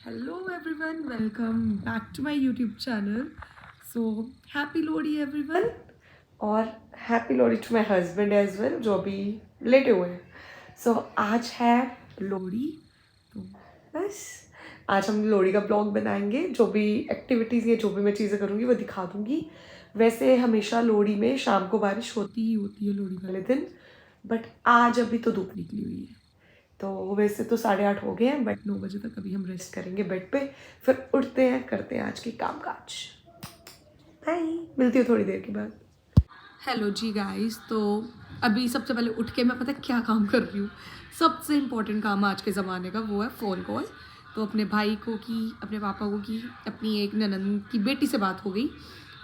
Hello everyone, welcome back to my YouTube channel. So happy Lodi everyone. और happy Lohri to my husband as well जो अभी लेटे हुए हैं. सो आज है लोहड़ी, तो बस आज हम लोहड़ी का ब्लॉग बनाएंगे. जो भी एक्टिविटीज़ या जो भी मैं चीज़ें करूँगी वो दिखा दूँगी. वैसे हमेशा लोहड़ी में शाम को बारिश होती ही होती है लोहड़ी वाले दिन, बट आज अभी तो धूप निकली हुई है. तो वैसे तो 8:30 हो गए हैं, बट 9 बजे तक अभी हम रेस्ट करेंगे बेड पे. फिर उठते हैं, करते हैं आज की काम काज. बाय, मिलती हूँ थोड़ी देर के बाद. हेलो जी गाइस, तो अभी सबसे पहले उठ के मैं पता है क्या काम कर रही हूँ. सबसे इम्पोर्टेंट काम आज के ज़माने का वो है फ़ोन कॉल. तो अपने भाई को की, अपने पापा को की, अपनी एक ननंद की बेटी से बात हो गई.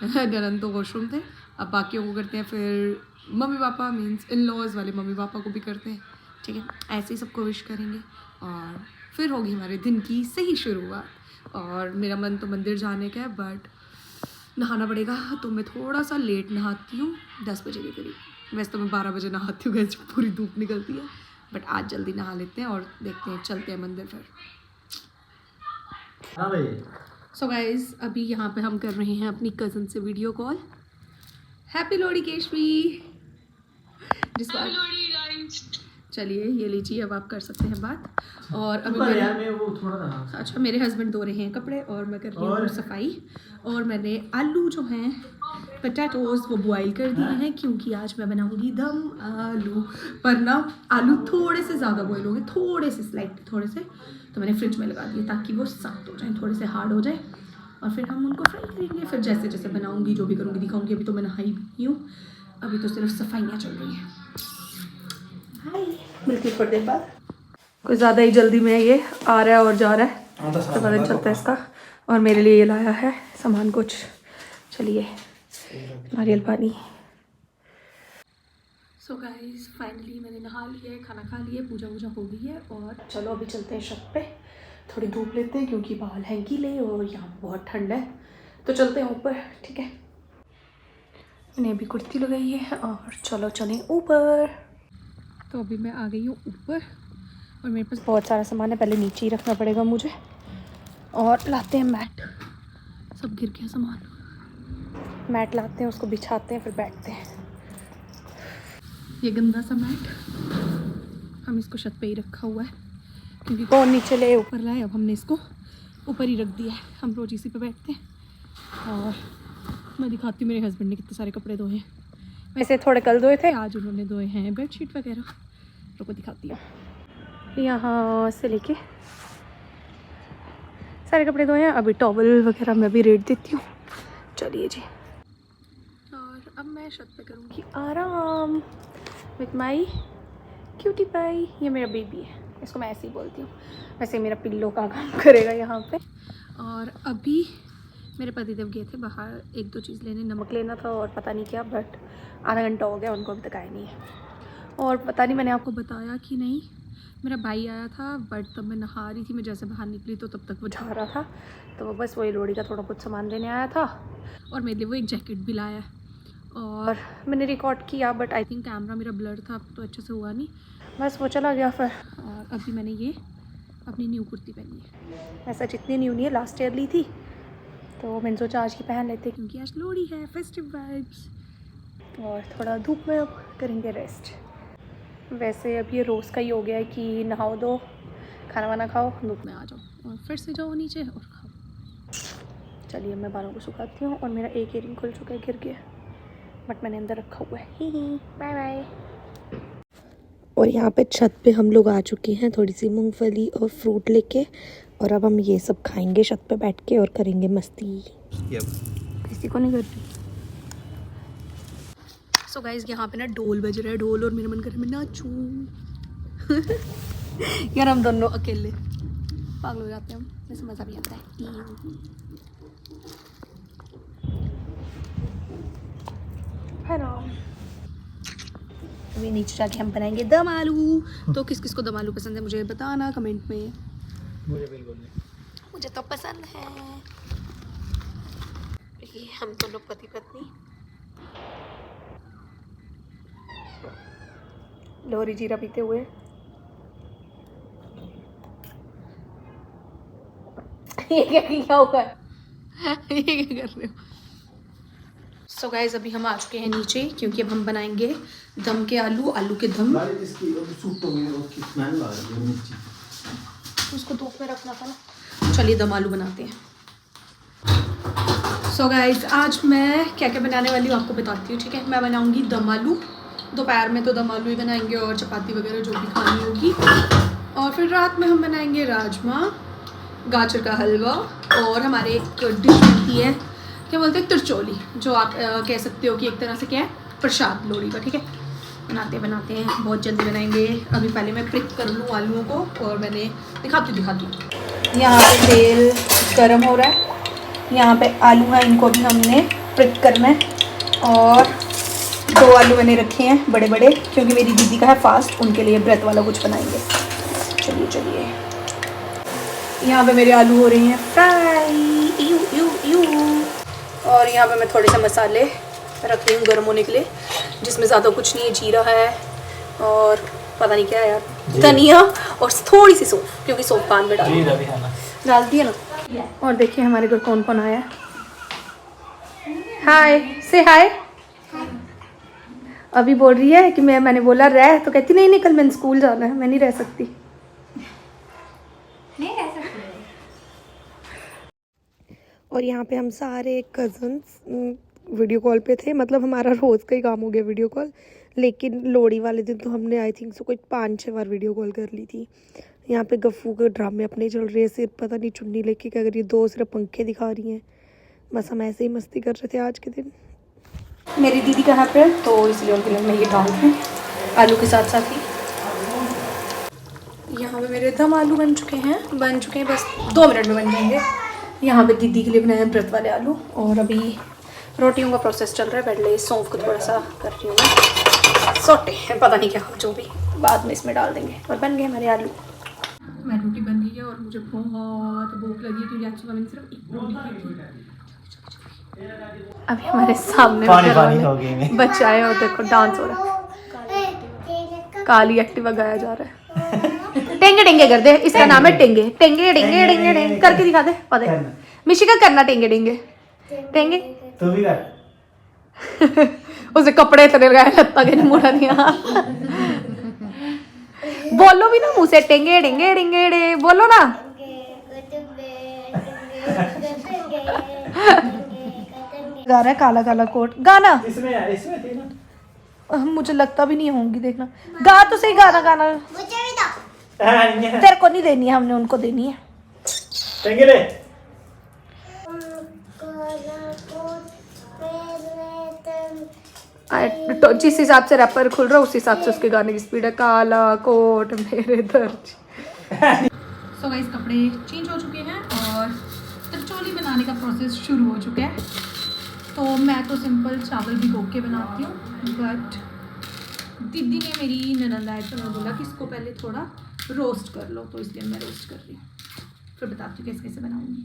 ननंद तो वॉशरूम थे. अब बाकियों को करते हैं, फिर mummy papa means in laws वाले मम्मी पापा को भी करते हैं. ठीक है, ऐसे ही सबको विश करेंगे और फिर होगी हमारे दिन की सही शुरुआत. और मेरा मन तो मंदिर जाने का है, बट नहाना पड़ेगा, तो मैं थोड़ा सा लेट नहाती हूँ, 10 बजे के करीब. वैसे तो मैं 12 बजे नहाती हूँ गैस, पूरी धूप निकलती है, बट आज जल्दी नहा लेते हैं और देखते हैं, चलते हैं मंदिर फिर. हाँ भाई. सो गाइज, अभी यहाँ पे हम कर रहे हैं अपनी कज़न से video call. Happy Lohri Keshavi. जिस बार चलिए ये लीजिए, अब आप कर सकते हैं बात. और अभी अच्छा, मेरे हस्बैंड धो रहे हैं कपड़े और मैं कर रही हूँ सफाई. और मैंने आलू जो हैं पोटैटोज वो बॉईल कर दिए हैं, क्योंकि आज मैं बनाऊंगी दम आलू. पर ना आलू थोड़े से ज़्यादा बॉईल हो गए, थोड़े से स्लाइटली थोड़े से, तो मैंने फ्रिज में लगा दिए ताकि वो सख्त हो जाए, थोड़े से हार्ड हो जाए. और फिर हम उनको फ्राई करेंगे. फिर जैसे जैसे बनाऊंगी, जो भी करूँगी दिखाऊंगी. अभी तो मैं नहाई भी नहीं हूँ, अभी तो सिर्फ सफाइयाँ चल रही हैं. हाय, मिलती थोड़ी देर बाद. कुछ ज़्यादा ही जल्दी में ये आ रहा है और जा रहा है, तो पता नहीं चलता है इसका. और मेरे लिए ये लाया है सामान कुछ. चलिए, नारियल पानी. सो गाइस, फाइनली मैंने नहा लिया है, खाना खा लिया है, पूजा वूजा हो गई है. और चलो अभी चलते हैं छत पे, थोड़ी धूप लेते हैं क्योंकि बाल हैं गीले और यहाँ बहुत ठंड है. तो चलते हैं ऊपर. ठीक है, मैंने अभी कुर्ती लगाई है और चलो चलें ऊपर. तो अभी मैं आ गई हूँ ऊपर और मेरे पास बहुत सारा सामान है, पहले नीचे ही रखना पड़ेगा मुझे. और लाते हैं मैट. सब गिर गया सामान. मैट लाते हैं, उसको बिछाते हैं, फिर बैठते हैं. ये गंदा सा मैट हम इसको छत पे ही रखा हुआ है, क्योंकि कौन नीचे ले ऊपर लाए. अब हमने इसको ऊपर ही रख दिया है, हम रोज इसी पे बैठते हैं. और मैं दिखाती हूँ मेरे हस्बैंड ने कितने सारे कपड़े धोए हैं. वैसे थोड़े कल धोए थे, आज उन्होंने धोए हैं बेडशीट वगैरह. तो को दिखाती हूँ. यहाँ से लेके सारे कपड़े धोए हैं. अभी टॉवल वगैरह मैं भी रेट देती हूँ. चलिए जी. और अब मैं छत पे करूँगी आराम विथ माई क्यूटी पाई. ये मेरा बेबी है, इसको मैं ऐसे ही बोलती हूँ. वैसे मेरा पिल्लो का काम करेगा यहाँ पे. और अभी मेरे पतिदेव गए थे बाहर एक दो चीज़ लेने, नमक लेना था और पता नहीं क्या, बट आधा घंटा हो गया, उनको अभी तक आया नहीं है. और पता नहीं मैंने आपको बताया कि नहीं, मेरा भाई आया था, बट तब मैं नहा रही थी. मैं जैसे बाहर निकली तो तब तक वो जा रहा था, तो वो बस वही लोहड़ी का थोड़ा कुछ सामान लेने आया था. और मेरे लिए वो एक जैकेट भी लाया है. और मैंने रिकॉर्ड किया, बट आई थिंक कैमरा मेरा ब्लर था तो अच्छे से हुआ नहीं, बस वो चला गया फिर. और अभी मैंने ये अपनी न्यू कुर्ती पहनी है. ऐसा जितनी न्यू नहीं है, लास्ट ईयर ली थी, तो मैंने सोचा आज ही पहन लेते क्योंकि आज लोहड़ी है, फेस्टिव वाइब्स. और थोड़ा धूप में अब करेंगे रेस्ट. वैसे अब ये रोज़ का ही हो गया है कि नहाओ दो, खाना वाना खाओ, धूप में आ जाओ और फिर से जाओ नीचे और खाओ. चलिए मैं बालों को सुखाती हूँ. और मेरा एक ईयरिंग खुल चुका है, गिर गया, बट मैंने अंदर रखा हुआ है. ही बाय बाय. और यहाँ पे छत पे हम लोग आ चुके हैं, थोड़ी सी मूंगफली और फ्रूट लेके. और अब हम ये सब खाएंगे छत पे बैठ के और करेंगे मस्ती. किसी को नहीं करती. सो गाइस, यहाँ पे ना ढोल बज रहा है, ढोल, और मेरा मन कर रहा है मैं नाचूं. यार हम दोनों अकेले पागल हो जाते हैं हम, वैसे मज़ा भी आता है. है ना. अभी नीचे जाके हम बनाएंगे दम आलू. तो किस किस को दम आलू पसंद है मुझे बताना कमेंट में. मुझे बिल्कुल नहीं. मुझे तो पसंद है. ये हम दोनों पति पत्नी लोहरी जीरा पीते हुए. ये क्या किया हुआ है? ये क्या कर रहे हो? सो गाइस अभी हम आ चुके हैं नीचे क्योंकि अब हम बनाएंगे दम के आलू, आलू के दम। उसको धूप में रखना था ना। चलिए दम आलू बनाते हैं। सो गाइस आज मैं क्या क्या बनाने वाली हूँ आपको बताती हूँ, ठीक है। मैं बनाऊँगी दम आलू, दोपहर में तो दम आलू ही बनाएंगे और चपाती वगैरह जो भी खानी होगी। और फिर रात में हम बनाएंगे राजमा, गाजर का हलवा और हमारे एक डिश बनती है, क्या बोलते हैं, तिरचौली, जो आप कह सकते हो कि एक तरह से क्या है, प्रसाद लोहड़ी का, ठीक है। बनाते हैं, बहुत जल्दी बनाएंगे। अभी पहले मैं प्रिक कर लूँ आलूओं को और मैंने दिखाती हूँ। यहाँ पे तेल गर्म हो रहा है, यहाँ पे आलू हैं, इनको भी हमने प्रिक करना है। और 2 आलू मैंने रखे हैं बड़े बड़े, क्योंकि मेरी दीदी का है फास्ट, उनके लिए व्रत वाला कुछ बनाएंगे। चलिए यहाँ पे मेरे आलू हो रहे हैं फ्राई। और यहाँ पे मैं थोड़े से मसाले रख रही हूँ गर्म होने के लिए, जिसमें ज़्यादा कुछ नहीं है, जीरा है और पता नहीं क्या है यार, धनिया और थोड़ी सी सौंफ, क्योंकि सौंफ पान में डाल दिया ना। और देखिए हमारे घर कौन कौन आया। हाय, से हाय। अभी बोल रही है कि मैंने बोला रह, तो कहती नहीं कल मैंने स्कूल जाना है, मैं नहीं रह सकती। और यहाँ पे हम सारे कज़न्स वीडियो कॉल पे थे, मतलब हमारा रोज़ का ही काम हो गया वीडियो कॉल, लेकिन लोहड़ी वाले दिन तो हमने आई थिंक सो कोई 5-6 बार वीडियो कॉल कर ली थी। यहाँ पे गफ्फू के ड्रामे अपने चल रहे हैं, सिर्फ पता नहीं चुन्नी लेके क्या कर रही है, 2 सिर्फ पंखे दिखा रही हैं। बस हम ऐसे ही मस्ती कर रहे थे आज के दिन। मेरी दीदी का है पे, तो इसलिए उनके लिए मैं ये डाल दूँ आलू के साथ साथ ही। यहाँ पे मेरे दम आलू बन चुके हैं, बस 2 मिनट में बन जाएंगे। यहाँ पे दीदी के लिए बनाए हैं व्रत वाले आलू, और अभी रोटियों का प्रोसेस चल रहा है। पहले सौंफ को थोड़ा सा कर रही हूँ मैं सोटे, पता नहीं क्या, जो भी बाद में इसमें डाल देंगे। और बन गए हमारे आलू। मैं रोटी बन रही है और मुझे बहुत भूख लगी है, क्योंकि आज सुबह मैंने सिर्फ एक रोटी खाई थी। अभी हमारे सामने बच्चे आए और देखो डांस हो रहा है, काली एक्टिवा गाया जा रहा है। टेंगे टेंगे कर दे, इसका नाम है टेंगे टेंगे टेंगे टेंगे टेंगे करके दिखा दे। पता है मिशिका करना टेंगे टेंगे टेंगे, तू भी कर। उसे कपड़े इतने लगाए लत्ता के नहीं मुड़ा दिया। बोलो भी ना मुंह से, टेंगे टेंगे टेंगे टे, बोलो ना। गा रहा है काला काला कोट, गाना इसमें थी ना। मुझे लगता भी नहीं होंगी, देखना गा तो सही, गाना गाना। तेरे को नहीं देनी है, हमने उनको देनी है। तो जिस हिसाब से रैपर खुल रहा है उस हिसाब से उसके गाने की स्पीड है। काला कोट मेरे दर्ज। सो गाइस कपड़े चेंज हो चुके हैं और तिरचौली बनाने का प्रोसेस शुरू हो चुका है। तो मैं तो सिंपल चावल भिगो के बनाती हूँ, बट दीदी ने, मेरी ननद है, तो मैं बोला कि इसको पहले थोड़ा रोस्ट कर लो, तो इसलिए मैं रोस्ट कर रही हूँ। फिर बताती हूँ कैसे बनाऊँगी।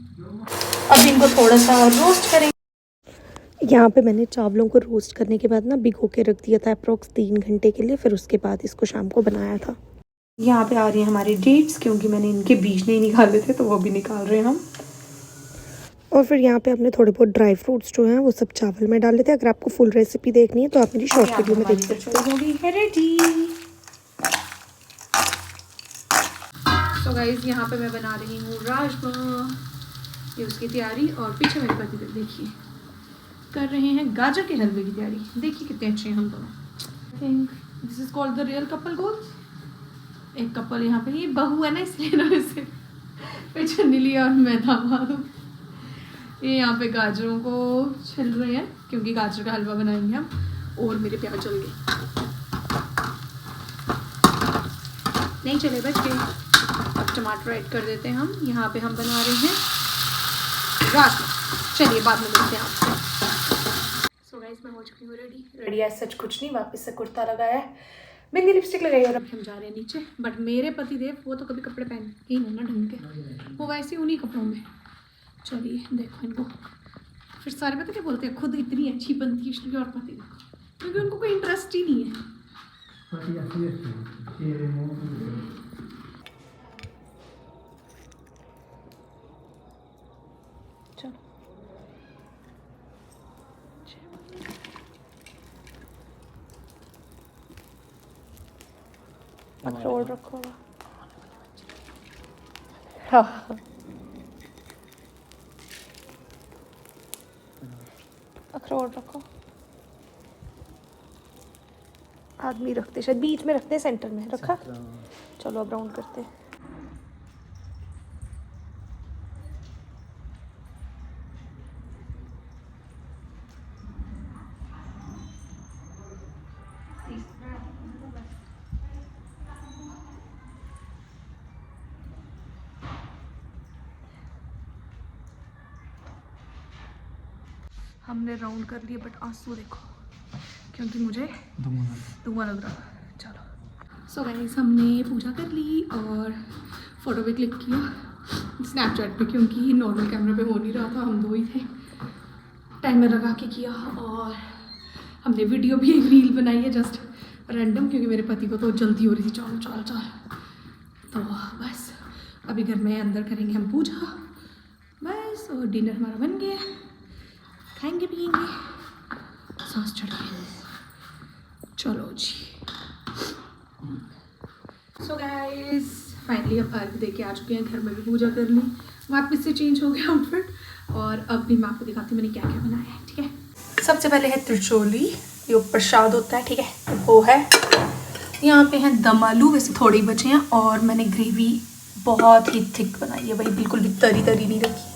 अब इनको थोड़ा सा रोस्ट करेंगे। यहाँ पे मैंने चावलों को रोस्ट करने के बाद ना भिगो के रख दिया था अप्रॉक्स 3 घंटे के लिए, फिर उसके बाद इसको शाम को बनाया था। यहाँ पे आ रही हैं हमारी डेट्स, क्योंकि मैंने इनके बीज नहीं निकाले थे, तो वो भी निकाल रहे हैं हम। और फिर यहाँ पे हमने थोड़े बहुत ड्राई फ्रूट्स जो हैं वो सब चावल में डाल लेते हैं। अगर आपको फुल रेसिपी देखनी है तो आप मेरी शॉर्ट वीडियो में देख सकते हो। रेडी। सो गाइस यहाँ पे मैं बना रही हूँ राजमा, ये उसकी तैयारी। और पीछे मेरे पति देखिए कर रहे हैं गाजर के हलवे की तैयारी। देखिए कितने अच्छे हैं हम दोनों। Think this is called the real couple goals. एक कपल यहाँ पे, ये बहू है ना इसलिए इन्होंने से पीछे लिया और मैं दामाद हूँ। ये यहाँ पे गाजरों को छिल रहे हैं, क्योंकि गाजर का हलवा बनाएंगे हम। और मेरे प्याज जल गए, नहीं चले बच गए। अब टमाटर ऐड कर देते हैं हम। यहाँ पे हम बना रहे हैं राजमा। चलिए बाद में मिलते हैं आपसे। सो गाइस मैं हो चुकी हूँ रेडी है। सच कुछ नहीं, वापस से कुर्ता लगाया है, बिंदी लिपस्टिक लगाई और अब हम जा रहे हैं नीचे। बट मेरे पति देव वो तो कभी कपड़े पहन ही नहीं ना ढंग के, वो वैसे उन्हीं कपड़ों में। चलिए देखो इनको, फिर सारे पता क्या बोलते हैं, खुद इतनी अच्छी बनती है इसलिए और पति, क्योंकि उनको कोई इंटरेस्ट ही नहीं है। चलो अखरोट रखो। हाँ अखरोट रखो। आदमी रखते शायद बीच में रखते हैं, सेंटर में रखा। चलो अब राउंड करते हैं। हमने राउंड कर लिए बट आंसू देखो क्योंकि मुझे धुआं लग रहा। चलो सो गाइस हमने पूजा कर ली और फ़ोटो भी क्लिक किया स्नैपचैट पे, क्योंकि नॉर्मल कैमरा पे हो नहीं रहा था, हम दो ही थे। टाइमर लगा के किया और हमने वीडियो भी एक रील बनाई है जस्ट रैंडम, क्योंकि मेरे पति को तो जल्दी हो रही थी चल चल चल। तो बस अभी घर में अंदर करेंगे हम पूजा बस, और डिनर हमारा बन गया, खाएंगे पिएंगे, सांस चढ़ गई। चलो जी। सो गाइस फाइनली अब अर्घ दे के आ चुके हैं, घर में भी पूजा कर ली, वापस से चेंज हो गया आउटफिट, और अब भी मैं आपको दिखाती हूँ मैंने क्या क्या बनाया है। ठीक है, सबसे पहले है त्रिचोली, ये प्रसाद होता है। ठीक है, तो वो है। यहाँ पे हैं दम आलू, वैसे थोड़े ही बचे हैं, और मैंने ग्रेवी बहुत ही थिक बनाई है, वही बिल्कुल भी तरी तरी नहीं रखी।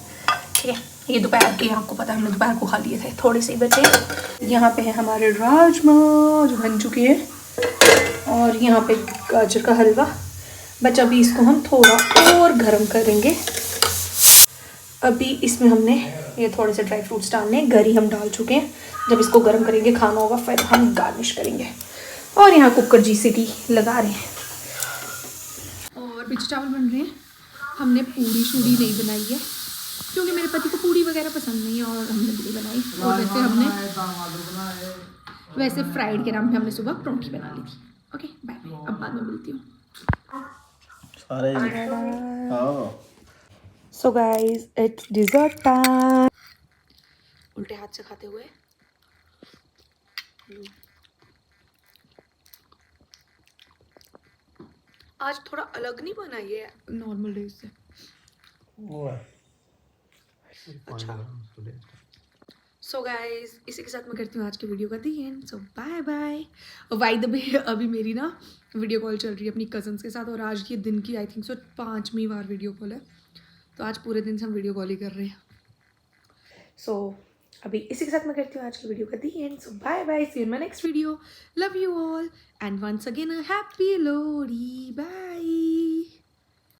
ठीक है, ये दोपहर के, आपको पता है हमने दोपहर को खा लिए थे, थोड़े से ही बचे। यहाँ पे है हमारे राजमा जो बन चुके हैं, और यहाँ पे गाजर का हलवा बचा। अभी इसको हम थोड़ा और गर्म करेंगे। अभी इसमें हमने ये थोड़े से ड्राई फ्रूट्स डालने, गरी हम डाल चुके हैं, जब इसको गर्म करेंगे खाना होगा फिर हम गार्निश करेंगे। और यहाँ कुकर जी सीटी लगा रहे हैं और पीछे चावल बन रहे हैं। हमने पूरी शूड़ी नहीं बनाई है क्योंकि मेरे पति को पूरी वगैरह पसंद नहीं है, और हमने भी बनाई। और वैसे फ्राइड के नाम पे हमने सुबह परौंठी बना ली थी। ओके बाय बाय, अब बाद में मिलती हूँ। So guys it's dessert time. उल्टे हाथ से खाते हुए आज थोड़ा अलग नहीं बना ये नॉर्मल डेज से। अच्छा सो गाइस इसी के साथ मैं करती हूँ आज की वीडियो का the end. So bye bye. By the way अभी मेरी ना वीडियो कॉल चल रही है अपनी कज़न्स के साथ, और आज ये दिन की आई थिंक सो 5वीं बार वीडियो कॉल है, तो आज पूरे दिन से हम वीडियो कॉल ही कर रहे हैं। सो अभी इसी के साथ मैं करती हूँ आज की वीडियो का the end. So bye bye, see you in my next video, love you all and once again happy Lohri, bye.